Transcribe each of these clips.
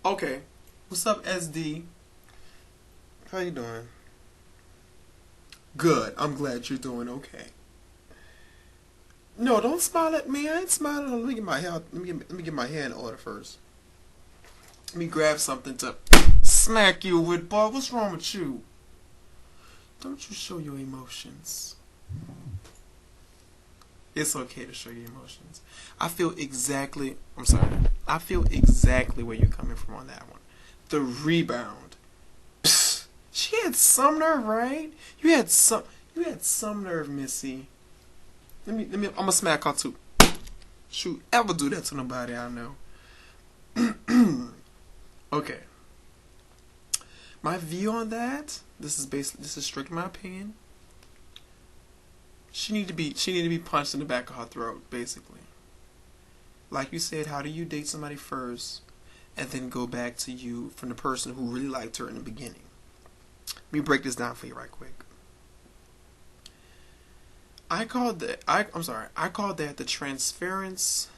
Okay. What's up, SD? How you doing? Good. I'm glad you're doing okay. No, don't smile at me. I ain't smiling. Let me get my hair. Let me get my hair in order first. Let me grab something to smack you with, boy. What's wrong with you? Don't you show your emotions. It's okay to show your emotions. I feel exactly. I'm sorry. I feel exactly where you're coming from on that one. The rebound. Psst, she had some nerve, right? You had some. You had some nerve, Missy. Let me. I'm gonna smack her too. Shoot, ever do that to nobody I know? Okay. My view on that. This is strictly my opinion. She need to be punched in the back of her throat, basically. Like you said, how do you date somebody first and then go back to you from the person who really liked her in the beginning? Let me break this down for you right quick. I called that the transference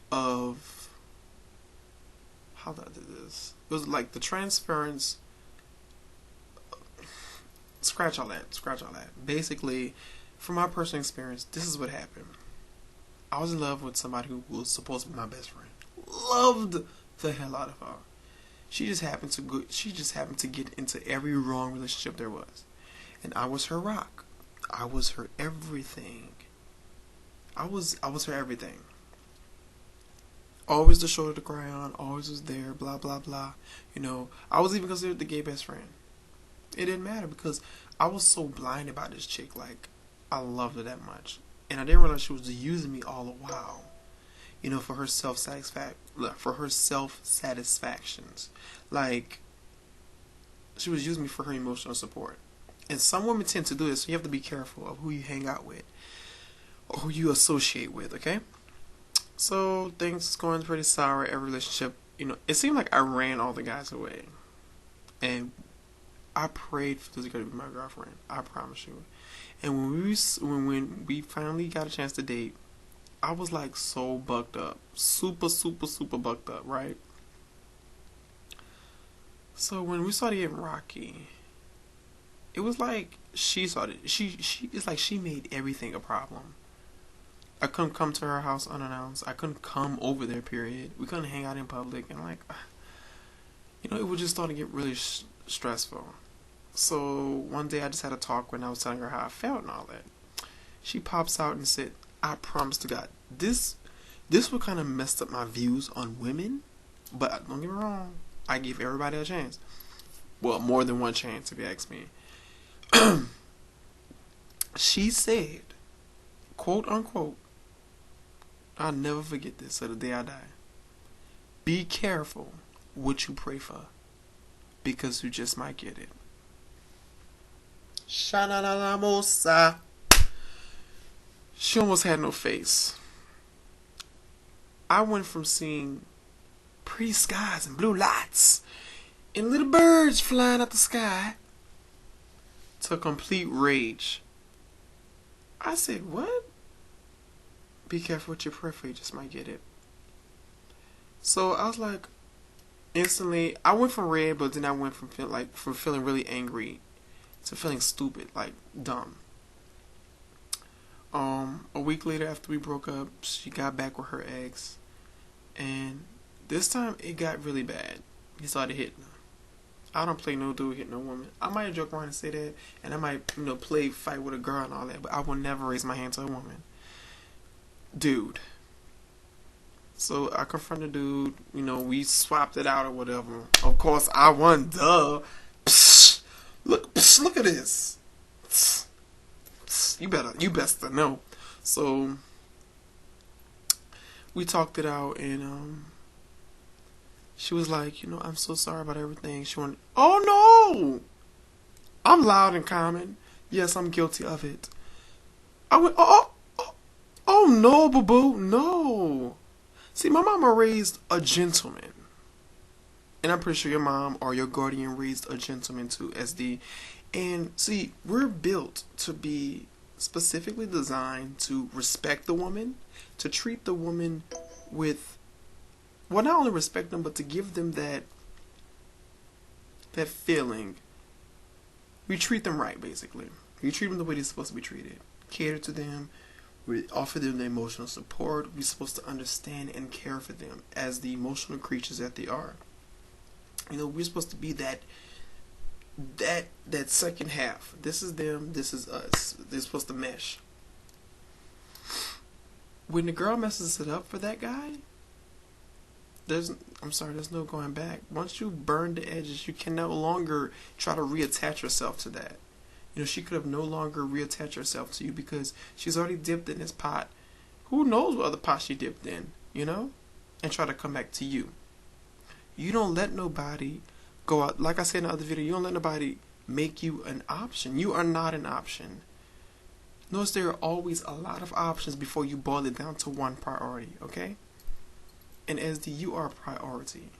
of, how did I do this? It was like the transference. Scratch all that. Basically, from my personal experience, this is what happened. I was in love with somebody who was supposed to be my best friend. Loved the hell out of her. She just happened to get into every wrong relationship there was. And I was her rock. I was her everything. I was her everything. Always the shoulder to cry on, always was there, blah blah blah. I was even considered the gay best friend. It didn't matter because I was so blinded by this chick. Like, I loved her that much. And I didn't realize she was using me all the while. For her self satisfactions. Like, she was using me for her emotional support. And some women tend to do this, so you have to be careful of who you hang out with or who you associate with, okay? So things going pretty sour. Every relationship, it seemed like I ran all the guys away. And I prayed for this girl to be my girlfriend. I promise you. And when we finally got a chance to date, I was like so bucked up, super super super bucked up, right? So when we started getting rocky, it was like it's like she made everything a problem. I couldn't come to her house unannounced. I couldn't come over there. Period. We couldn't hang out in public, and like, it would just start to get really stressful. So one day I just had a talk when I was telling her how I felt and all that. She pops out and said, "I promise to God, this would kind of messed up my views on women, but don't get me wrong, I give everybody a chance. Well, more than one chance if you ask me." She said, quote unquote, "I'll never forget this till the day I die. Be careful what you pray for, because you just might get it." Sha-na-na-na-mosa. She almost had no face. I went from seeing pretty skies and blue lights and little birds flying out the sky to complete rage. I said, "What? Be careful what you pray for, you just might get it." So I was like, instantly, I went from red, but then I went from feeling really angry to feeling stupid, like dumb. A week later, after we broke up, she got back with her ex, and this time it got really bad. He started hitting her. I don't play no dude hit no woman. I might joke around and say that, and I might play fight with a girl and all that, but I will never raise my hand to a woman, dude. So I confronted the dude. We swapped it out or whatever. Of course, I won. Duh. Psh, look at this. Psh, you best to know. So we talked it out, and she was like, "I'm so sorry about everything." She went, "Oh no, I'm loud and common. Yes, I'm guilty of it." I went, "Oh no, boo boo, no." See, my mama raised a gentleman. And I'm pretty sure your mom or your guardian raised a gentleman too, SD. And see, we're built to be specifically designed to respect the woman, to treat the woman with, well, not only respect them, but to give them that that feeling, we treat them right, basically. We treat them the way they're supposed to be treated. Cater to them. We offer them the emotional support. We're supposed to understand and care for them as the emotional creatures that they are. You know, we're supposed to be that second half. This is them, this is us. They're supposed to mesh. When the girl messes it up for that guy, there's no going back. Once you burn the edges, you can no longer try to reattach yourself to that. You know, she could have no longer reattached herself to you because she's already dipped in this pot. Who knows what other pot she dipped in, you know? And try to come back to you. You don't let nobody go out. Like I said in the other video, you don't let nobody make you an option. You are not an option. Notice there are always a lot of options before you boil it down to one priority, okay? And as you are a priority.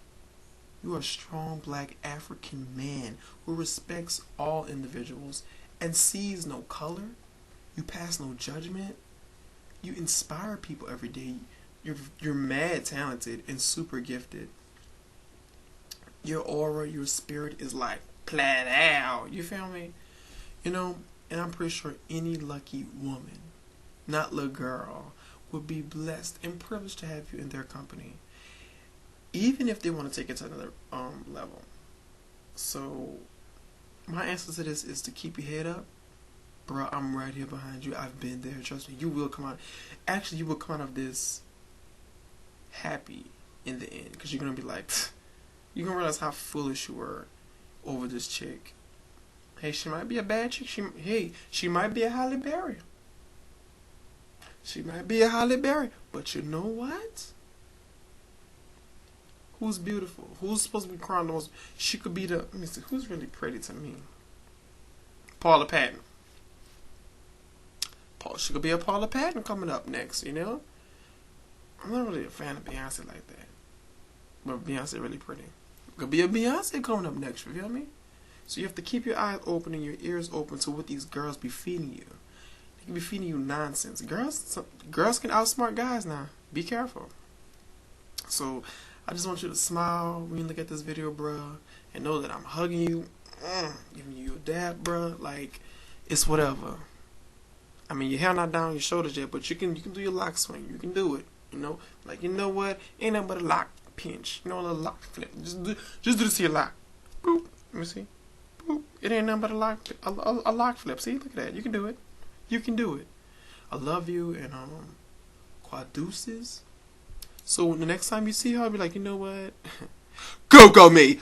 You are a strong black African man who respects all individuals and sees no color. You pass no judgment. You inspire people every day. You're mad talented and super gifted. Your aura, your spirit is like plat out. You feel me? You know, and I'm pretty sure any lucky woman, not little girl, would be blessed and privileged to have you in their company. Even if they want to take it to another level. So, my answer to this is to keep your head up. Bro, I'm right here behind you. I've been there. Trust me. You will come out. Actually, you will come out of this happy in the end. Because you're going to be like, you're going to realize how foolish you were over this chick. Hey, she might be a bad chick. She might be a Halle Berry. She might be a Halle Berry. But you know what? Who's beautiful? Who's supposed to be crying the most? She could be let me see, who's really pretty to me? Paula Patton. She could be a Paula Patton coming up next, you know? I'm not really a fan of Beyonce like that. But Beyonce really pretty. Could be a Beyonce coming up next, you feel me? So you have to keep your eyes open and your ears open to what these girls be feeding you. They can be feeding you nonsense. Girls can outsmart guys now. Be careful. So I just want you to smile when you look at this video, bruh, and know that I'm hugging you, giving you a dab, bruh. Like, it's whatever. I mean, your hair not down your shoulders yet, but you can do your lock swing. You can do it, you know. Like, you know what? Ain't nothing but a lock pinch. You know, a little lock flip. Just do this to your lock. Boop. Let me see. Boop. It ain't nothing but a lock flip. See, look at that. You can do it. You can do it. I love you, and quadeuces. So the next time you see her, I'll be like, you know what? Go me!